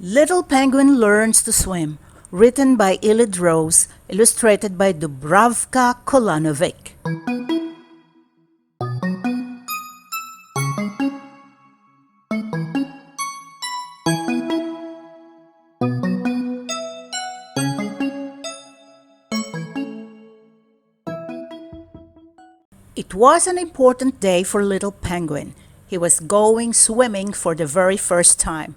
Little Penguin Learns to Swim, written by Eilidh, illustrated by Dubravka, Kolanovic. It was an important day for Little Penguin. He was going swimming for the very first time.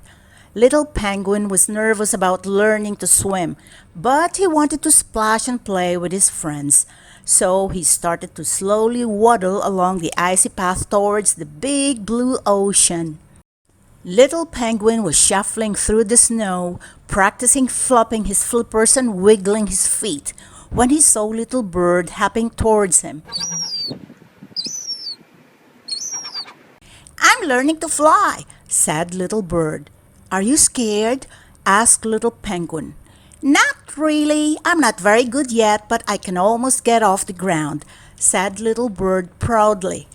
Little Penguin was nervous about learning to swim, but he wanted to splash and play with his friends. So he started to slowly waddle along the icy path towards the big blue ocean. Little Penguin was shuffling through the snow, practicing flopping his flippers and wiggling his feet, when he saw Little Bird hopping towards him. "I'm learning to fly," said Little Bird. "Are you scared?" asked Little Penguin. "Not really. I'm not very good yet, but I can almost get off the ground," said Little Bird proudly.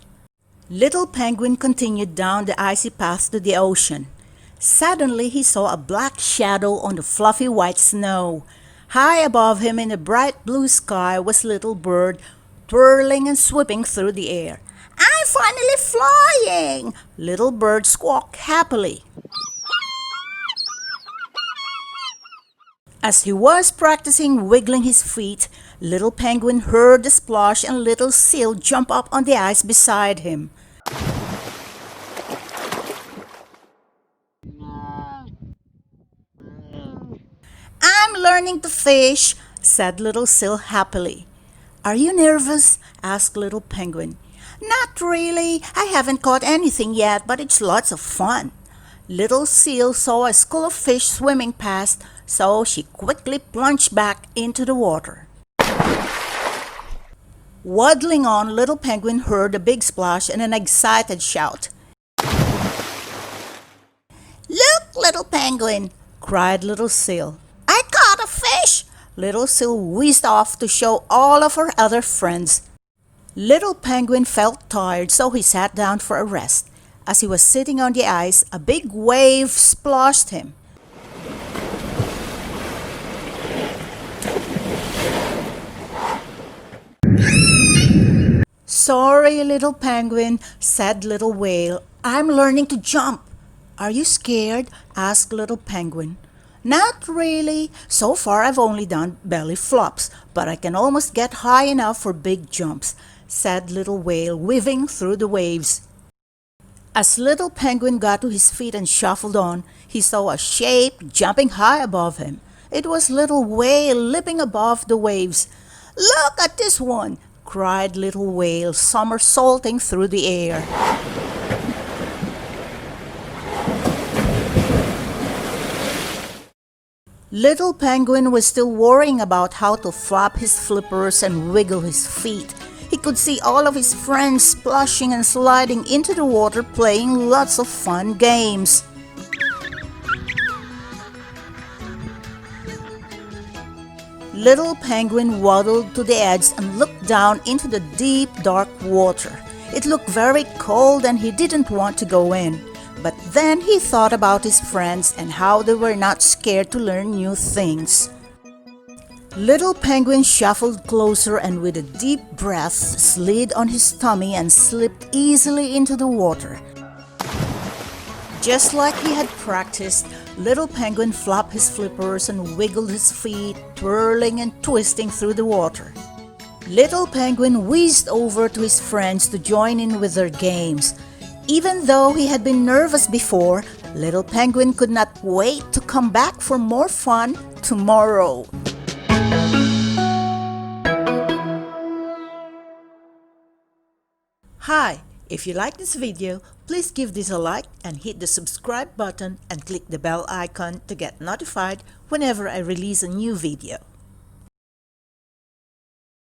Little Penguin continued down the icy path to the ocean. Suddenly he saw a black shadow on the fluffy white snow. High above him in the bright blue sky was Little Bird, twirling and swooping through the air. "I'm finally flying!" Little Bird squawked happily. As he was practicing wiggling his feet, Little Penguin heard a splash and Little Seal jump up on the ice beside him. "I'm learning to fish," said Little Seal happily. "Are you nervous?" asked Little Penguin. "Not really. I haven't caught anything yet, but it's lots of fun." Little Seal saw a school of fish swimming past, so she quickly plunged back into the water. Waddling on, Little Penguin heard a big splash and an excited shout. "Look, Little Penguin!" cried Little Seal. "I caught a fish!" Little Seal whizzed off to show all of her other friends. Little Penguin felt tired, so he sat down for a rest. As he was sitting on the ice, a big wave splashed him. "Sorry, Little Penguin," said Little Whale. "I'm learning to jump." "Are you scared?" asked Little Penguin. "Not really. So far I've only done belly flops, but I can almost get high enough for big jumps," said Little Whale, weaving through the waves. As Little Penguin got to his feet and shuffled on, he saw a shape jumping high above him. It was Little Whale leaping above the waves. "Look at this one!" cried Little Whale, somersaulting through the air. Little Penguin was still worrying about how to flap his flippers and wiggle his feet. He could see all of his friends splashing and sliding into the water, playing lots of fun games. Little Penguin waddled to the edge and looked down into the deep, dark water. It looked very cold and he didn't want to go in. But then he thought about his friends and how they were not scared to learn new things. Little Penguin shuffled closer and with a deep breath slid on his tummy and slipped easily into the water. Just like he had practiced, Little Penguin flapped his flippers and wiggled his feet, twirling and twisting through the water. Little Penguin whizzed over to his friends to join in with their games. Even though he had been nervous before, Little Penguin could not wait to come back for more fun tomorrow. Hi, if you like this video, please give this a like and hit the subscribe button and click the bell icon to get notified whenever I release a new video.